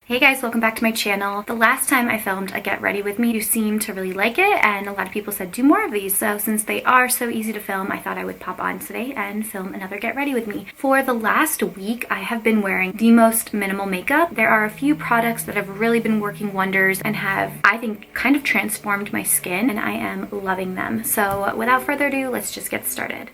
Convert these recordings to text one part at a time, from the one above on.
Hey guys, welcome back to my channel. The last time I filmed a get ready with me, you seemed to really like it and a lot of people said do more of these. So since they are so easy to film, I thought I would pop on today and film another get ready with me. For the last week, I have been wearing the most minimal makeup. There are a few products that have really been working wonders and have, I think, kind of transformed my skin, and I am loving them. So without further ado, let's just get started.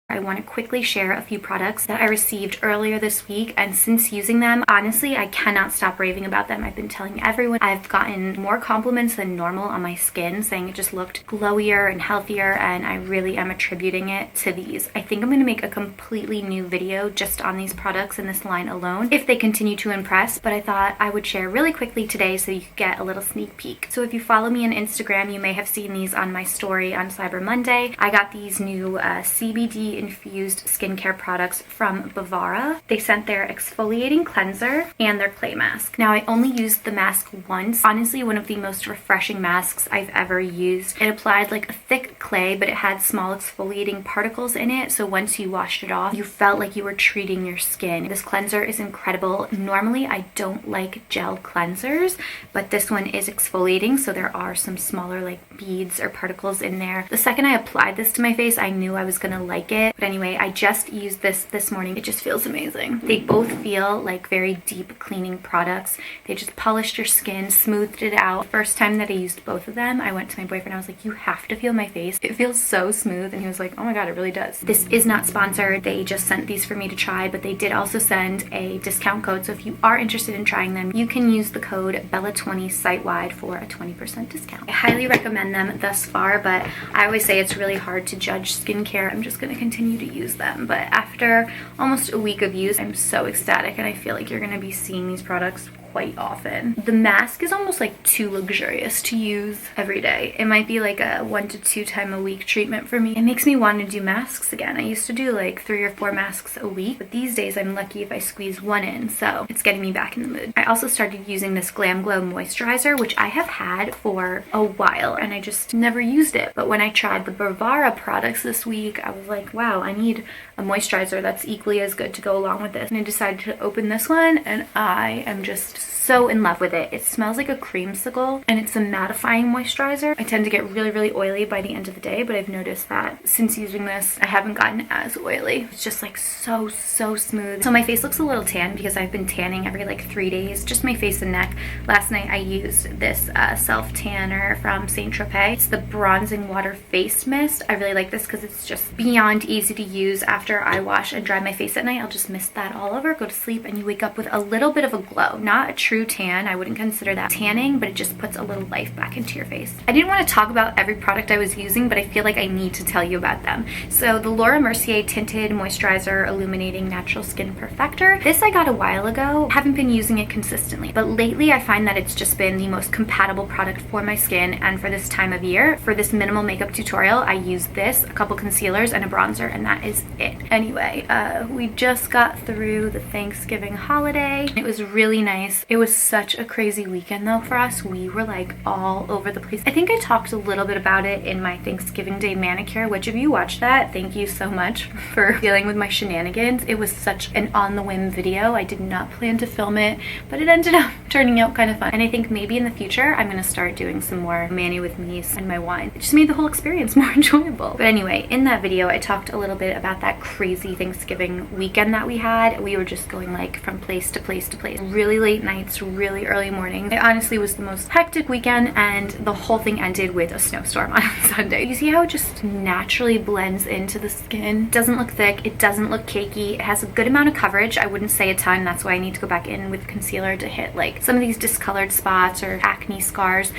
I want to quickly share a few products that I received earlier this week, and since using them, honestly, I cannot stop raving about them. I've been telling everyone. I've gotten more compliments than normal on my skin, saying it just looked glowier and healthier, and I really am attributing it to these. I think I'm going to make a completely new video just on these products in this line alone if they continue to impress, but I thought I would share really quickly today so you could get a little sneak peek. So if you follow me on Instagram, you may have seen these on my story on Cyber Monday. I got these new CBD infused skincare products from Bavara. They sent their exfoliating cleanser and their clay mask. Now, I only used the mask once. Honestly, one of the most refreshing masks I've ever used. It applied like a thick clay, but it had small exfoliating particles in it, so once you washed it off, you felt like you were treating your skin. This cleanser is incredible. Normally, I don't like gel cleansers, but this one is exfoliating, so there are some smaller like beads or particles in there. The second I applied this to my face, I knew I was gonna like it. But anyway, I just used this morning. It just feels amazing. They both feel like very deep cleaning products. They just polished your skin, smoothed it out. First time that I used both of them, I went to my boyfriend. I was like, you have to feel my face. It feels so smooth. And he was like, oh my God, it really does. This is not sponsored. They just sent these for me to try, but they did also send a discount code. So if you are interested in trying them, you can use the code BELLA20 site-wide for a 20% discount. I highly recommend them thus far, but I always say it's really hard to judge skincare. I'm just going to continue to use them, but after almost a week of use, I'm so ecstatic, and I feel like you're going to be seeing these products quite often. The mask is almost like too luxurious to use every day. It might be like a 1 to 2 time a week treatment for me. It makes me want to do masks again. I used to do like 3 or 4 masks a week, but these days I'm lucky if I squeeze one in, so it's getting me back in the mood. I also started using this Glam Glow moisturizer, which I have had for a while and I just never used it. But when I tried the Bavara products this week, I was like, wow, I need a moisturizer that's equally as good to go along with this. And I decided to open this one, and I am just so in love with it. It smells like a creamsicle, and it's a mattifying moisturizer. I tend to get really oily by the end of the day, but I've noticed that since using this, I haven't gotten as oily. It's just like so smooth. So my face looks a little tan because I've been tanning every like 3 days, just my face and neck. Last night I used this self tanner from Saint Tropez. It's the Bronzing Water Face Mist. I really like this because it's just beyond easy to use. After I wash and dry my face at night, I'll just mist that all over, go to sleep, and you wake up with a little bit of a glow. Not a true tan. I wouldn't consider that tanning, but it just puts a little life back into your face. I didn't want to talk about every product I was using, but I feel like I need to tell you about them. So the Mercier Tinted Moisturizer Illuminating Natural Skin Perfector. This I got a while ago. I haven't been using it consistently, but lately I find that it's just been the most compatible product for my skin and for this time of year. For this minimal makeup tutorial, I used this, a couple concealers, and a bronzer, and that is it. Anyway, we just got through the Thanksgiving holiday. It was really nice. It was such a crazy weekend though for us. We were like all over the place. I think I talked a little bit about it in my Thanksgiving Day manicure, which if you watched that, thank you so much for dealing with my shenanigans. It was such an on the whim video. I did not plan to film it, but it ended up turning out kind of fun. And I think maybe in the future, I'm going to start doing some more mani with me's and my wine. It just made the whole experience more enjoyable. But anyway, in that video, I talked a little bit about that crazy Thanksgiving weekend that we had. We were just going like from place to place to place. Really late nights, really early mornings. It honestly was the most hectic weekend, and the whole thing ended with a snowstorm on Sunday. You see how it just naturally blends into the skin? It doesn't look thick, it doesn't look cakey, it has a good amount of coverage. I wouldn't say a ton, that's why I need to go back in with concealer to hit like some of these discolored spots or acne scars.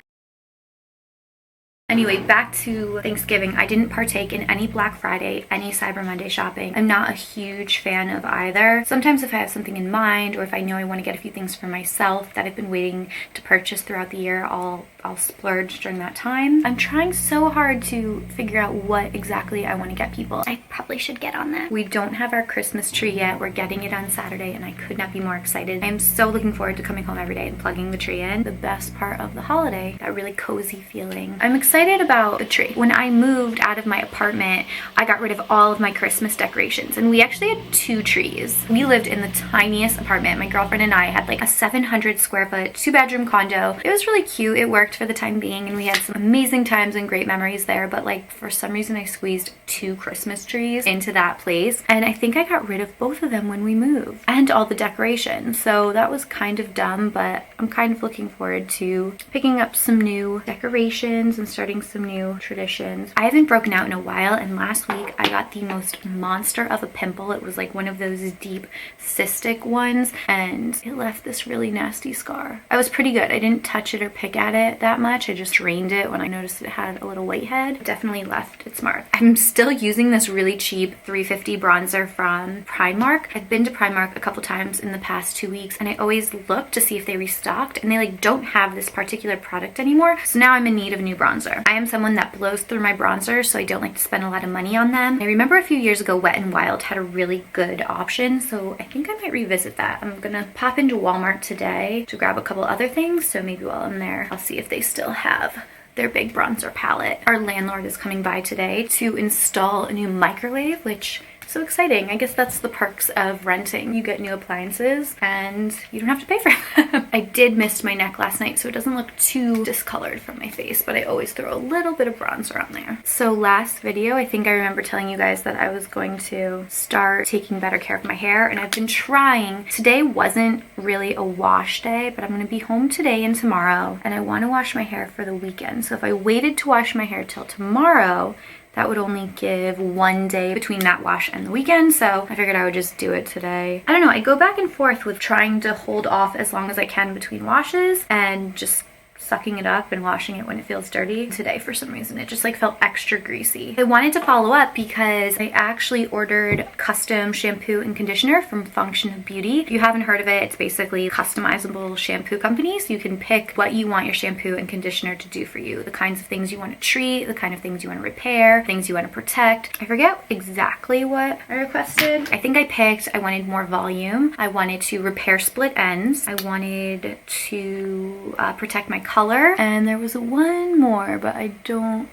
Anyway, back to Thanksgiving. I didn't partake in any Black Friday, any Cyber Monday shopping. I'm not a huge fan of either. Sometimes if I have something in mind, or if I know I want to get a few things for myself that I've been waiting to purchase throughout the year, I'll splurge during that time. I'm trying so hard to figure out what exactly I want to get people. I probably should get on that. We don't have our Christmas tree yet. We're getting it on Saturday, and I could not be more excited. I'm so looking forward to coming home every day and plugging the tree in. The best part of the holiday, that really cozy feeling. I'm excited excited about the tree. When I moved out of my apartment, I got rid of all of my Christmas decorations, and we actually had 2 trees. We lived in the tiniest apartment. My girlfriend and I had like a 700 square foot 2-bedroom condo. It was really cute. It worked for the time being, and we had some amazing times and great memories there, but like for some reason I squeezed 2 Christmas trees into that place, and I think I got rid of both of them when we moved, and all the decorations. So that was kind of dumb, but I'm kind of looking forward to picking up some new decorations and starting some new traditions. I haven't broken out in a while, and last week I got the most monster of a pimple. It was like one of those deep cystic ones, and it left this really nasty scar. I was pretty good. I didn't touch it or pick at it that much. I just drained it when I noticed it had a little whitehead. It definitely left its mark. I'm still using this really cheap $3.50 bronzer from Primark. I've been to Primark a couple times in the past 2 weeks, and I always look to see if they restocked, and they like don't have this particular product anymore. So now I'm in need of a new bronzer. I am someone that blows through my bronzers, so I don't like to spend a lot of money on them. I remember a few years ago Wet n Wild had a really good option, so I think I might revisit that. I'm gonna pop into Walmart today to grab a couple other things, so maybe while I'm there I'll see if they still have their big bronzer palette. Our landlord is coming by today to install a new microwave, which is so exciting. I guess that's the perks of renting. You get new appliances and you don't have to pay for them. I did mist my neck last night, so it doesn't look too discolored from my face, but I always throw a little bit of bronzer on there. So last video, I think I remember telling you guys that I was going to start taking better care of my hair, and I've been trying. Today wasn't really a wash day, but I'm gonna be home today and tomorrow, and I wanna wash my hair for the weekend. So if I waited to wash my hair till tomorrow, that would only give 1 day between that wash and the weekend, so I figured I would just do it today. I don't know, I go back and forth with trying to hold off as long as I can between washes and just sucking it up and washing it when it feels dirty. Today, for some reason, it just like felt extra greasy. I wanted to follow up because I actually ordered custom shampoo and conditioner from Function of Beauty. If you haven't heard of it, it's basically customizable shampoo company, so you can pick what you want your shampoo and conditioner to do for you. The kinds of things you want to treat, the kind of things you want to repair, things you want to protect. I forget exactly what I requested. I think I wanted more volume. I wanted to repair split ends. I wanted to protect my color, and there was one more, but I don't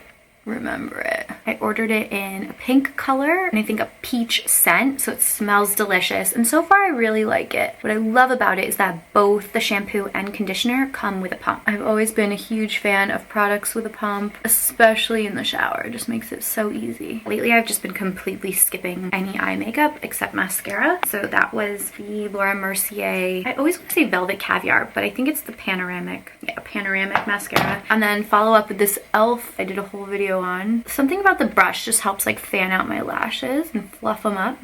remember it. I ordered it in a pink color and I think a peach scent, so it smells delicious, and so far I really like it. What I love about it is that both the shampoo and conditioner come with a pump. I've always been a huge fan of products with a pump, especially in the shower. It just makes it so easy. Lately I've just been completely skipping any eye makeup except mascara, so that was the Laura Mercier, I always want to say Velvet Caviar, but I think it's the panoramic mascara. And then follow up with this e.l.f. I did a whole video on. Something about the brush just helps like fan out my lashes and fluff them up.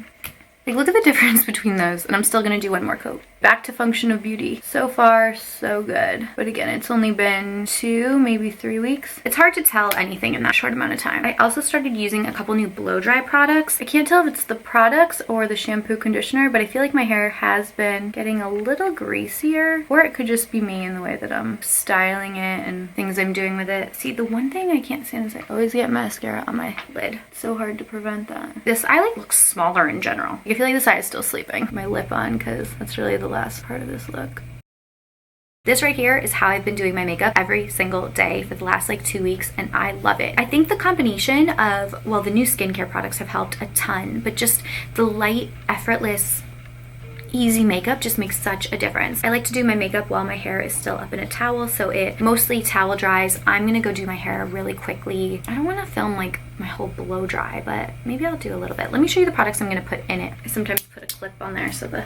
Like, look at the difference between those, and I'm still gonna do one more coat. Back to Function of Beauty. So far, so good. But again, it's only been 2, maybe 3 weeks. It's hard to tell anything in that short amount of time. I also started using a couple new blow dry products. I can't tell if it's the products or the shampoo conditioner, but I feel like my hair has been getting a little greasier, or it could just be me in the way that I'm styling it and things I'm doing with it. See, the one thing I can't stand is I always get mascara on my lid. It's so hard to prevent that. This eye like looks smaller in general. I feel like this eye is still sleeping. My lip on, because that's really the last part of this look. This right here is how I've been doing my makeup every single day for the last like 2 weeks, and I love it. I think the combination of, well, the new skincare products have helped a ton, but just the light, effortless, easy makeup just makes such a difference. I like to do my makeup while my hair is still up in a towel, so it mostly towel dries. I'm gonna go do my hair really quickly. I don't want to film like my whole blow dry, but maybe I'll do a little bit. Let me show you the products I'm gonna put in it. I sometimes put a clip on there so the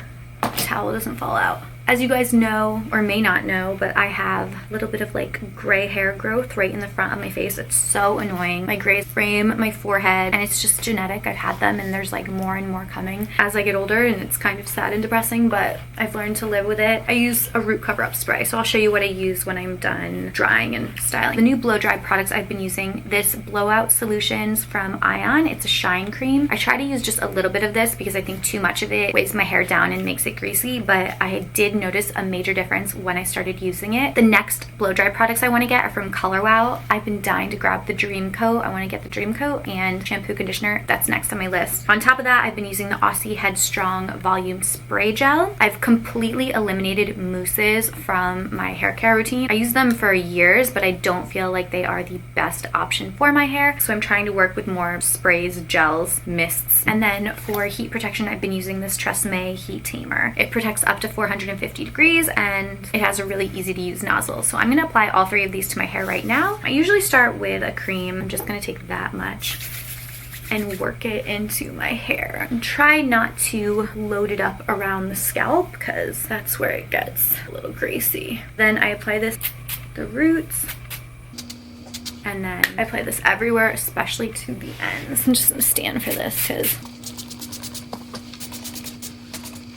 towel doesn't fall out. As you guys know, or may not know, but I have a little bit of like gray hair growth right in the front of my face. It's so annoying. My grays frame my forehead, and it's just genetic. I've had them, and there's like more and more coming as I get older, and it's kind of sad and depressing, but I've learned to live with it. I use a root cover-up spray, so I'll show you what I use when I'm done drying and styling. The new blow dry products I've been using, this Blowout Solutions from Ion. It's a shine cream. I try to use just a little bit of this because I think too much of it weighs my hair down and makes it greasy, but I did did notice a major difference when I started using it. The next blow dry products I want to get are from Wow. I've been dying to grab the Dream Coat. I want to get the Dream Coat and shampoo conditioner. That's next on my list. On top of that, I've been using the Aussie Headstrong Volume Spray Gel. I've completely eliminated mousses from my hair care routine. I use them for years, but I don't feel like they are the best option for my hair. So I'm trying to work with more sprays, gels, mists. And then for heat protection, I've been using this Tresemme Heat Tamer. It protects up to 450 degrees and it has a really easy to use nozzle. So I'm gonna apply all three of these to my hair right now. I usually start with a cream. I'm just gonna take that much and work it into my hair. And try not to load it up around the scalp because that's where it gets a little greasy. Then I apply this the roots, and then I apply this everywhere, especially to the ends. I'm just gonna stand for this because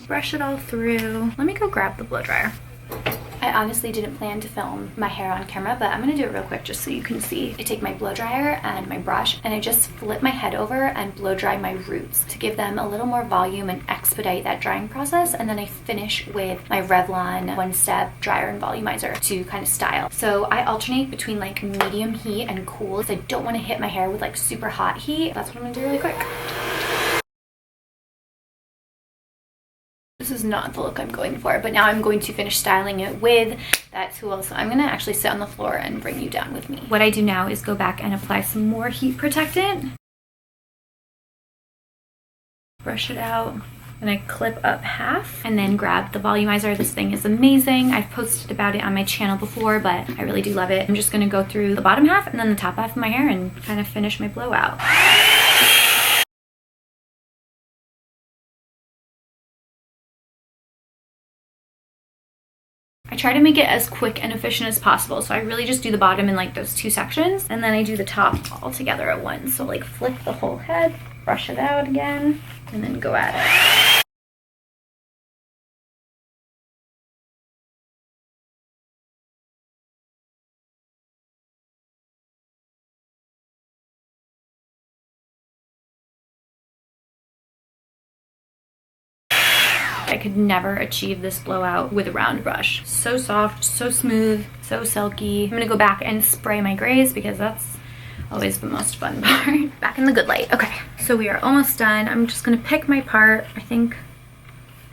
brush it all through. Let me go grab the blow dryer. I honestly didn't plan to film my hair on camera, but I'm gonna do it real quick just so you can see. I take my blow dryer and my brush and I just flip my head over and blow dry my roots to give them a little more volume and expedite that drying process. And then I finish with my Revlon one-step dryer and volumizer to kind of style. So I alternate between like medium heat and cool because I don't want to hit my hair with like super hot heat. That's what I'm gonna do really quick. This is not the look I'm going for, but now I'm going to finish styling it with that tool. So I'm gonna actually sit on the floor and bring you down with me. What I do now is go back and apply some more heat protectant. Brush it out. And I clip up half and then grab the volumizer. This thing is amazing. I've posted about it on my channel before, but I really do love it. I'm just gonna go through the bottom half and then the top half of my hair and kind of finish my blowout. I try to make it as quick and efficient as possible, so I really just do the bottom in like those two sections, and then I do the top all together at once. So like flip the whole head, brush it out again, and then go at it. I could never achieve this blowout with a round brush. So soft, so smooth, so silky. I'm gonna go back and spray my grays because that's always the most fun part. Back in the good light. Okay, so we are almost done. I'm just gonna pick my part. I think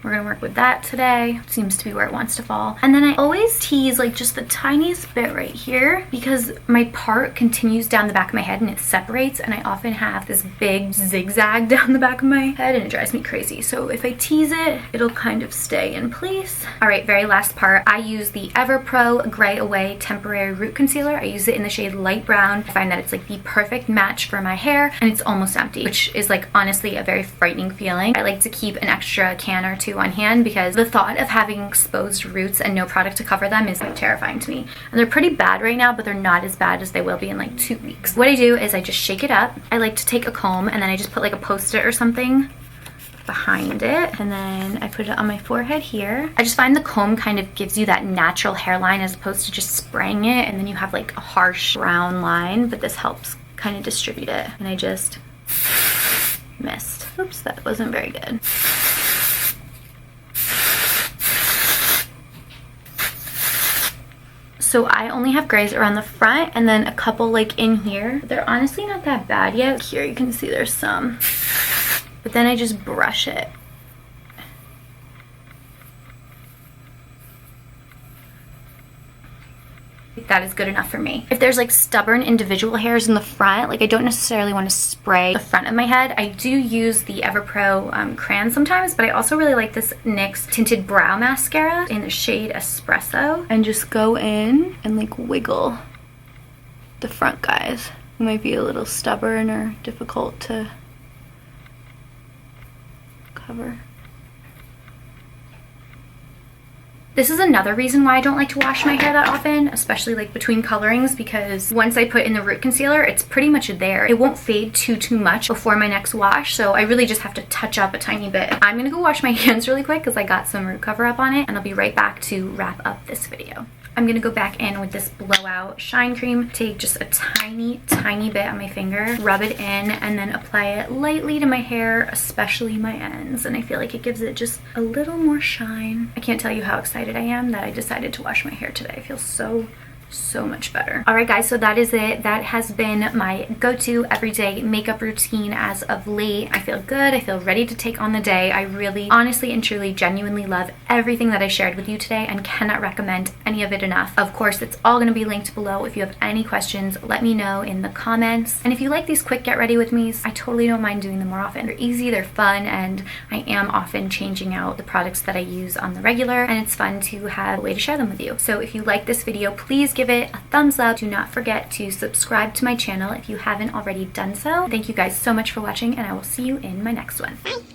we're gonna work with that today. Seems to be where it wants to fall. And then I always tease like just the tiniest bit right here because my part continues down the back of my head and it separates, and I often have this big zigzag down the back of my head and it drives me crazy. So if I tease it, it'll kind of stay in place. All right, very last part. I use the EverPro Gray Away Temporary Root Concealer. I use it in the shade Light Brown. I find that it's like the perfect match for my hair and it's almost empty, which is like honestly a very frightening feeling. I like to keep an extra can or two on hand because the thought of having exposed roots and no product to cover them is like terrifying to me. And they're pretty bad right now, but they're not as bad as they will be in like 2 weeks. What I do is I just shake it up. I like to take a comb and then I just put like a post-it or something behind it, and then I put it on my forehead here. I just find the comb kind of gives you that natural hairline as opposed to just spraying it and then you have like a harsh brown line, but this helps kind of distribute it. And I just missed. Oops, that wasn't very good. So I only have grays around the front and then a couple like in here. They're honestly not that bad yet. Here you can see there's some. But then I just brush it. That is good enough for me. If there's like stubborn individual hairs in the front, like I don't necessarily want to spray the front of my head. I do use the EverPro crayon sometimes, but I also really like this NYX Tinted Brow Mascara in the shade Espresso, and just go in and like wiggle the front guys. It might be a little stubborn or difficult to cover. This is another reason why I don't like to wash my hair that often, especially like between colorings, because once I put in the root concealer, it's pretty much there. It won't fade too much before my next wash, so I really just have to touch up a tiny bit. I'm gonna go wash my hands really quick because I got some root cover up on it, and I'll be right back to wrap up this video. I'm gonna go back in with this Blowout Shine Cream, take just a tiny bit on my finger, rub it in, and then apply it lightly to my hair, especially my ends. And I feel like it gives it just a little more shine. I can't tell you how excited I am that I decided to wash my hair today. I feel so much better. All right guys, so that is it. That has been my go-to everyday makeup routine as of late. I feel good. I feel ready to take on the day. I really honestly and truly genuinely love everything that I shared with you today and cannot recommend any of it enough. Of course, it's all going to be linked below. If you have any questions, let me know in the comments. And if you like these quick get ready with me's, I totally don't mind doing them more often. They're easy, they're fun, and I am often changing out the products that I use on the regular, and it's fun to have a way to share them with you. So if you like this video, please give it a thumbs up. Do not forget to subscribe to my channel if you haven't already done so. Thank you guys so much for watching, and I will see you in my next one. Bye.